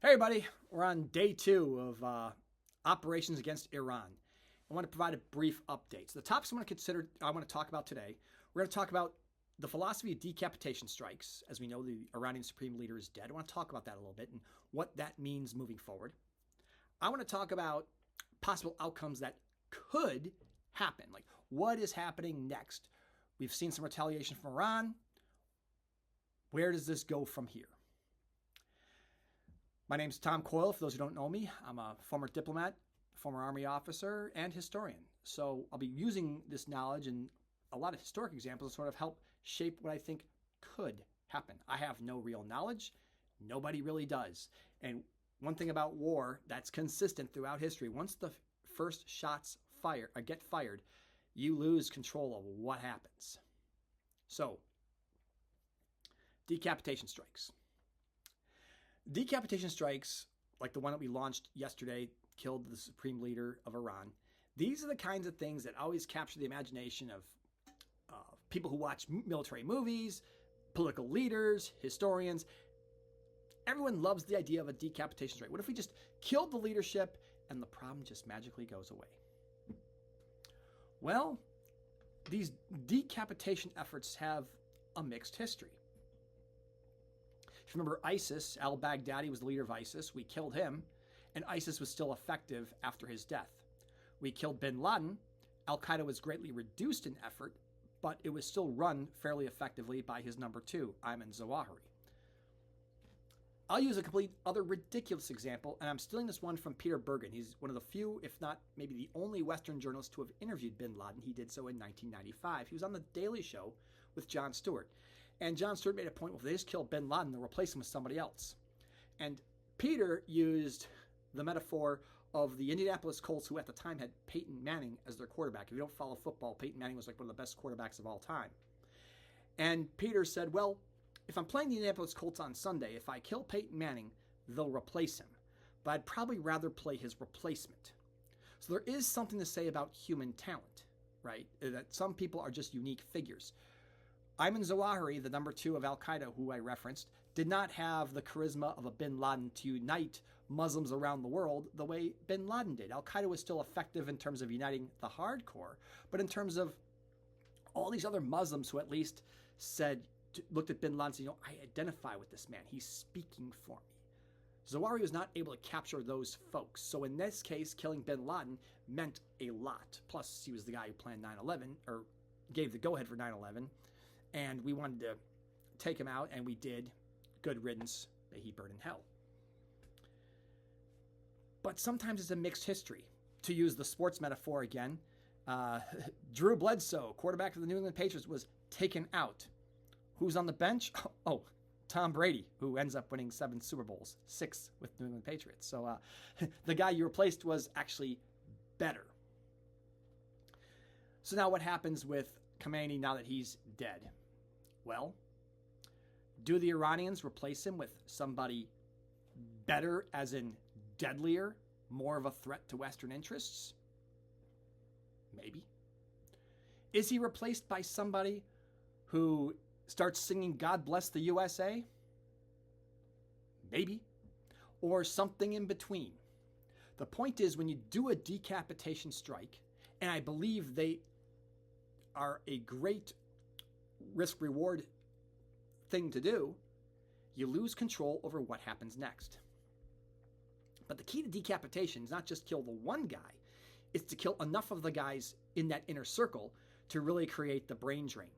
Hey everybody, we're on day 2 of operations against Iran. I want to provide a brief update. So the topics I want to talk about today, we're going to talk about the philosophy of decapitation strikes. As we know, the Iranian supreme leader is dead. I want to talk about that a little bit and what that means moving forward. I want to talk about possible outcomes that could happen. Like what is happening next? We've seen some retaliation from Iran. Where does this go from here? My name's Tom Coyle, for those who don't know me. I'm a former diplomat, former Army officer, and historian. So I'll be using this knowledge and a lot of historic examples to sort of help shape what I think could happen. I have no real knowledge. Nobody really does. And one thing about war that's consistent throughout history, once the first shots get fired, you lose control of what happens. So, decapitation strikes. Decapitation strikes, like the one that we launched yesterday, killed the supreme leader of Iran. These are the kinds of things that always capture the imagination of people who watch military movies, political leaders, historians. Everyone loves the idea of a decapitation strike. What if we just killed the leadership and the problem just magically goes away? Well, these decapitation efforts have a mixed history. If you remember ISIS, al-Baghdadi was the leader of ISIS. We killed him, and ISIS was still effective after his death. We killed bin Laden. Al-Qaeda was greatly reduced in effort, but it was still run fairly effectively by his number 2, Ayman Zawahiri. I'll use a complete other ridiculous example, and I'm stealing this one from Peter Bergen. He's one of the few, if not maybe the only Western journalist to have interviewed bin Laden. He did so in 1995. He was on The Daily Show with Jon Stewart. And Jon Stewart made a point, well, if they just kill bin Laden, they'll replace him with somebody else. And Peter used the metaphor of the Indianapolis Colts, who at the time had Peyton Manning as their quarterback. If you don't follow football, Peyton Manning was like one of the best quarterbacks of all time. And Peter said, well, if I'm playing the Indianapolis Colts on Sunday, if I kill Peyton Manning, they'll replace him. But I'd probably rather play his replacement. So there is something to say about human talent, right? That some people are just unique figures. Ayman Zawahiri, the number 2 of al-Qaeda, who I referenced, did not have the charisma of a bin Laden to unite Muslims around the world the way bin Laden did. Al-Qaeda was still effective in terms of uniting the hardcore, but in terms of all these other Muslims who at least looked at bin Laden and said, I identify with this man. He's speaking for me. Zawahiri was not able to capture those folks. So in this case, killing bin Laden meant a lot. Plus, he was the guy who planned 9/11, or gave the go-ahead for 9/11. And we wanted to take him out, and we did. Good riddance. May he burn in hell. But sometimes it's a mixed history. To use the sports metaphor again, Drew Bledsoe, quarterback of the New England Patriots, was taken out. Who's on the bench? Oh, Tom Brady, who ends up winning 7 Super Bowls, 6 with New England Patriots. So the guy you replaced was actually better. So now what happens with Khamenei now that he's dead? Well, do the Iranians replace him with somebody better, as in deadlier, more of a threat to Western interests? Maybe. Is he replaced by somebody who starts singing God Bless the USA? Maybe. Or something in between. The point is, when you do a decapitation strike, and I believe they are a great risk-reward thing to do, you lose control over what happens next. But the key to decapitation is not just kill the one guy, it's to kill enough of the guys in that inner circle to really create the brain drain.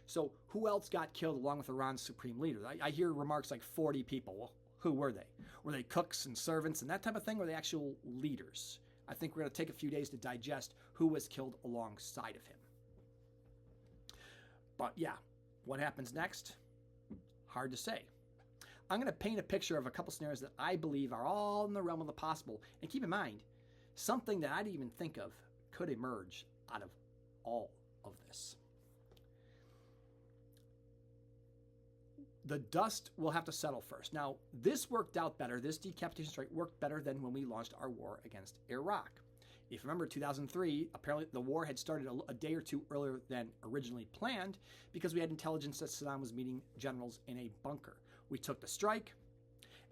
So who else got killed along with Iran's supreme leader? I hear remarks like 40 people. Well, who were they? Were they cooks and servants and that type of thing? Or were they actual leaders? I think we're going to take a few days to digest who was killed alongside of him. But yeah, what happens next? Hard to say. I'm going to paint a picture of a couple scenarios that I believe are all in the realm of the possible. And keep in mind, something that I didn't even think of could emerge out of all of this. The dust will have to settle first. Now, this worked out better. This decapitation strike worked better than when we launched our war against Iraq. If you remember, 2003, apparently the war had started a day or two earlier than originally planned because we had intelligence that Saddam was meeting generals in a bunker. We took the strike,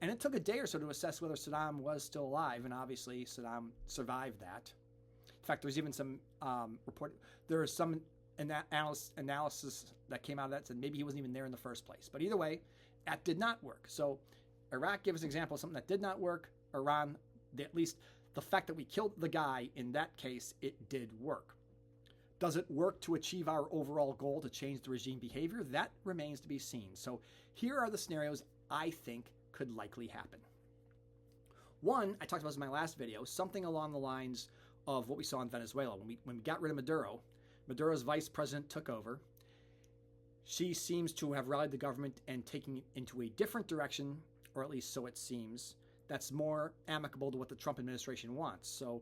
And it took a day or so to assess whether Saddam was still alive, and obviously Saddam survived that. In fact, there's even some there is some analysis that came out of that said maybe he wasn't even there in the first place. But either way, that did not work. So Iraq gives an example of something that did not work. Iran, at least the fact that we killed the guy, in that case, it did work. Does it work to achieve our overall goal to change the regime behavior? That remains to be seen. So here are the scenarios I think could likely happen. One, I talked about this in my last video, something along the lines of what we saw in Venezuela. When we got rid of Maduro, Maduro's vice president took over. She seems to have rallied the government and taken it into a different direction, or at least so it seems, that's more amicable to what the Trump administration wants. So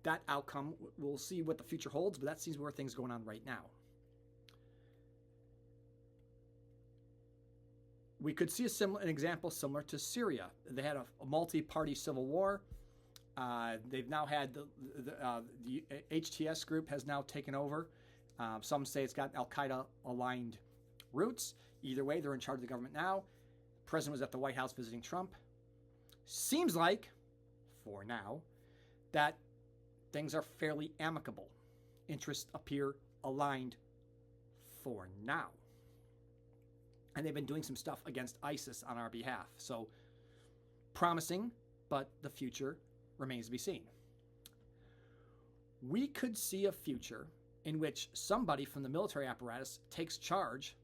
that outcome, we'll see what the future holds, but that seems where things are going on right now. We could see an example similar to Syria. They had a multi-party civil war. They've now had the HTS group has now taken over. Some say it's got Al-Qaeda aligned roots. Either way, they're in charge of the government now. The president was at the White House visiting Trump. Seems like, for now, that things are fairly amicable. Interests appear aligned for now. And they've been doing some stuff against ISIS on our behalf. So, promising, but the future remains to be seen. We could see a future in which somebody from the military apparatus takes charge,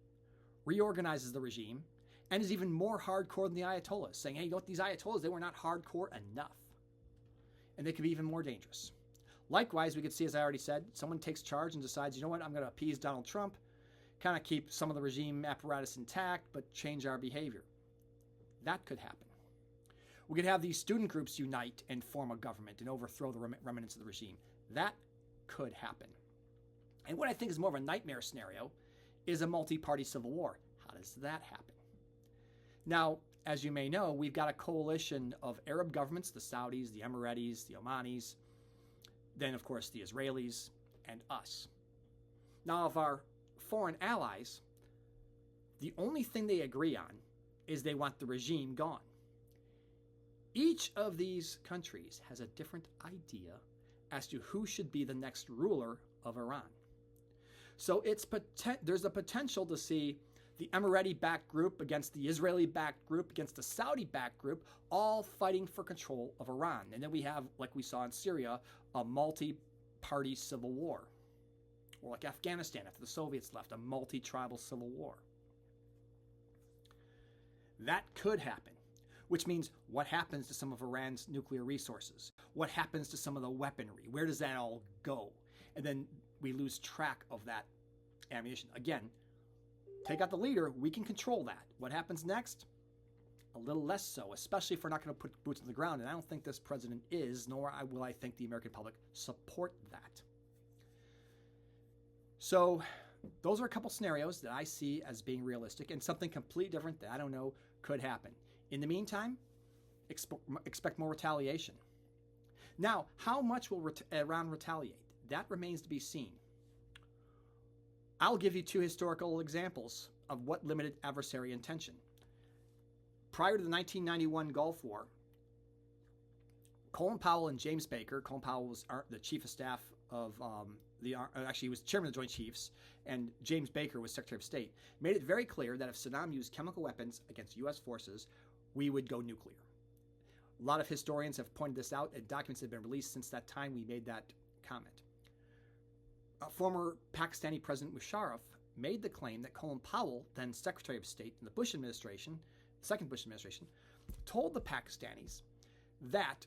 reorganizes the regime, and is even more hardcore than the Ayatollahs, saying, hey, you know what, these Ayatollahs, they were not hardcore enough. And they could be even more dangerous. Likewise, we could see, as I already said, someone takes charge and decides, you know what, I'm going to appease Donald Trump, kind of keep some of the regime apparatus intact, but change our behavior. That could happen. We could have these student groups unite and form a government and overthrow the remnants of the regime. That could happen. And what I think is more of a nightmare scenario is a multi-party civil war. How does that happen? Now, as you may know, we've got a coalition of Arab governments, the Saudis, the Emiratis, the Omanis, then, of course, the Israelis, and us. Now, of our foreign allies, the only thing they agree on is they want the regime gone. Each of these countries has a different idea as to who should be the next ruler of Iran. So there's a potential to see the Emirati-backed group against the Israeli-backed group against the Saudi-backed group, all fighting for control of Iran. And then we have, like we saw in Syria, a multi-party civil war. Or like Afghanistan, after the Soviets left, a multi-tribal civil war. That could happen, which means what happens to some of Iran's nuclear resources? What happens to some of the weaponry? Where does that all go? And then we lose track of that ammunition. Again, take out the leader, we can control that. What happens next? A little less so, especially if we're not going to put boots on the ground. And I don't think this president is, nor will I think the American public support that. So those are a couple scenarios that I see as being realistic, and something completely different that I don't know could happen. In the meantime, expect more retaliation. Now, how much will Iran retaliate? That remains to be seen. I'll give you two historical examples of what limited adversary intention. Prior to the 1991 Gulf War, Colin Powell and James Baker, Colin Powell was the chief of staff of actually he was chairman of the Joint Chiefs, and James Baker was Secretary of State, made it very clear that if Saddam used chemical weapons against U.S. forces, we would go nuclear. A lot of historians have pointed this out, and documents have been released since that time we made that comment. Former Pakistani President Musharraf made the claim that Colin Powell, then Secretary of State in the Bush administration, the second Bush administration, told the Pakistanis that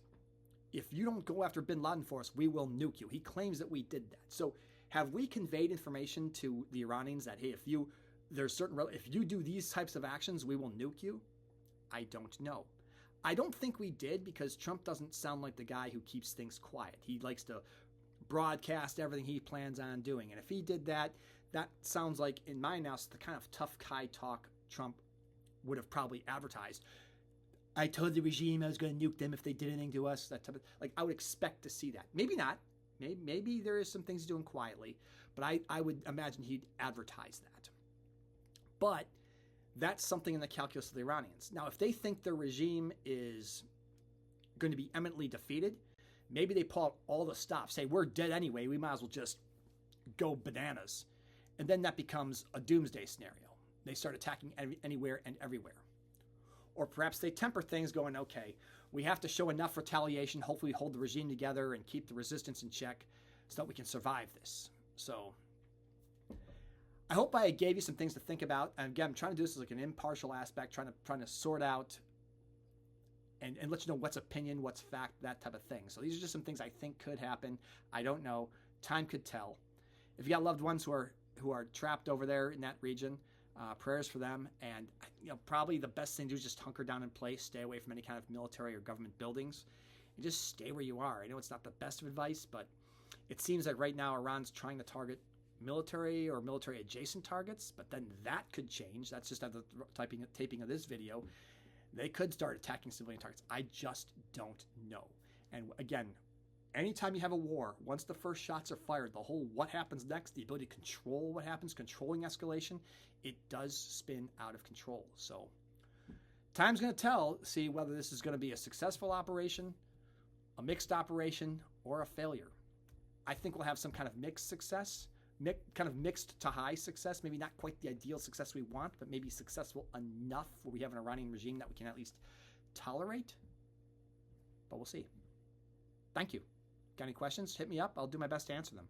if you don't go after bin Laden for us, we will nuke you. He claims that we did that. So have we conveyed information to the Iranians that, hey, if you do these types of actions, we will nuke you? I don't know. I don't think we did, because Trump doesn't sound like the guy who keeps things quiet. He likes to broadcast everything he plans on doing. And if he did that, that sounds like, in my analysis, the kind of tough guy talk Trump would have probably advertised. I told the regime I was going to nuke them if they did anything to us. That type of, like, I would expect to see that. Maybe not. Maybe there is some things he's doing quietly, but I would imagine he'd advertise that. But That's something in the calculus of the Iranians. Now, if they think their regime is going to be eminently defeated, maybe they pull out all the stops, say, we're dead anyway, we might as well just go bananas. And then that becomes a doomsday scenario. They start attacking anywhere and everywhere. Or perhaps they temper things, going, okay, we have to show enough retaliation, hopefully hold the regime together and keep the resistance in check so that we can survive this. So I hope I gave you some things to think about. And again, I'm trying to do this as like an impartial aspect, trying to sort out and let you know what's opinion, what's fact, that type of thing. So these are just some things I think could happen. I don't know. Time could tell. If you got loved ones who are trapped over there in that region, prayers for them. And probably the best thing to do is just hunker down in place, stay away from any kind of military or government buildings, and just stay where you are. I know it's not the best of advice, but it seems like right now Iran's trying to target military or military adjacent targets, but then that could change. That's just at the taping of this video. They could start attacking civilian targets. I just don't know. And again, anytime you have a war, once the first shots are fired, the whole what happens next, the ability to control what happens, controlling escalation, it does spin out of control. So time's going to see whether this is going to be a successful operation, a mixed operation, or a failure. I think we'll have some kind of mixed success, kind of mixed to high success, maybe not quite the ideal success we want, but maybe successful enough where we have an Iranian regime that we can at least tolerate. But we'll see. Thank you. Got any questions? Hit me up. I'll do my best to answer them.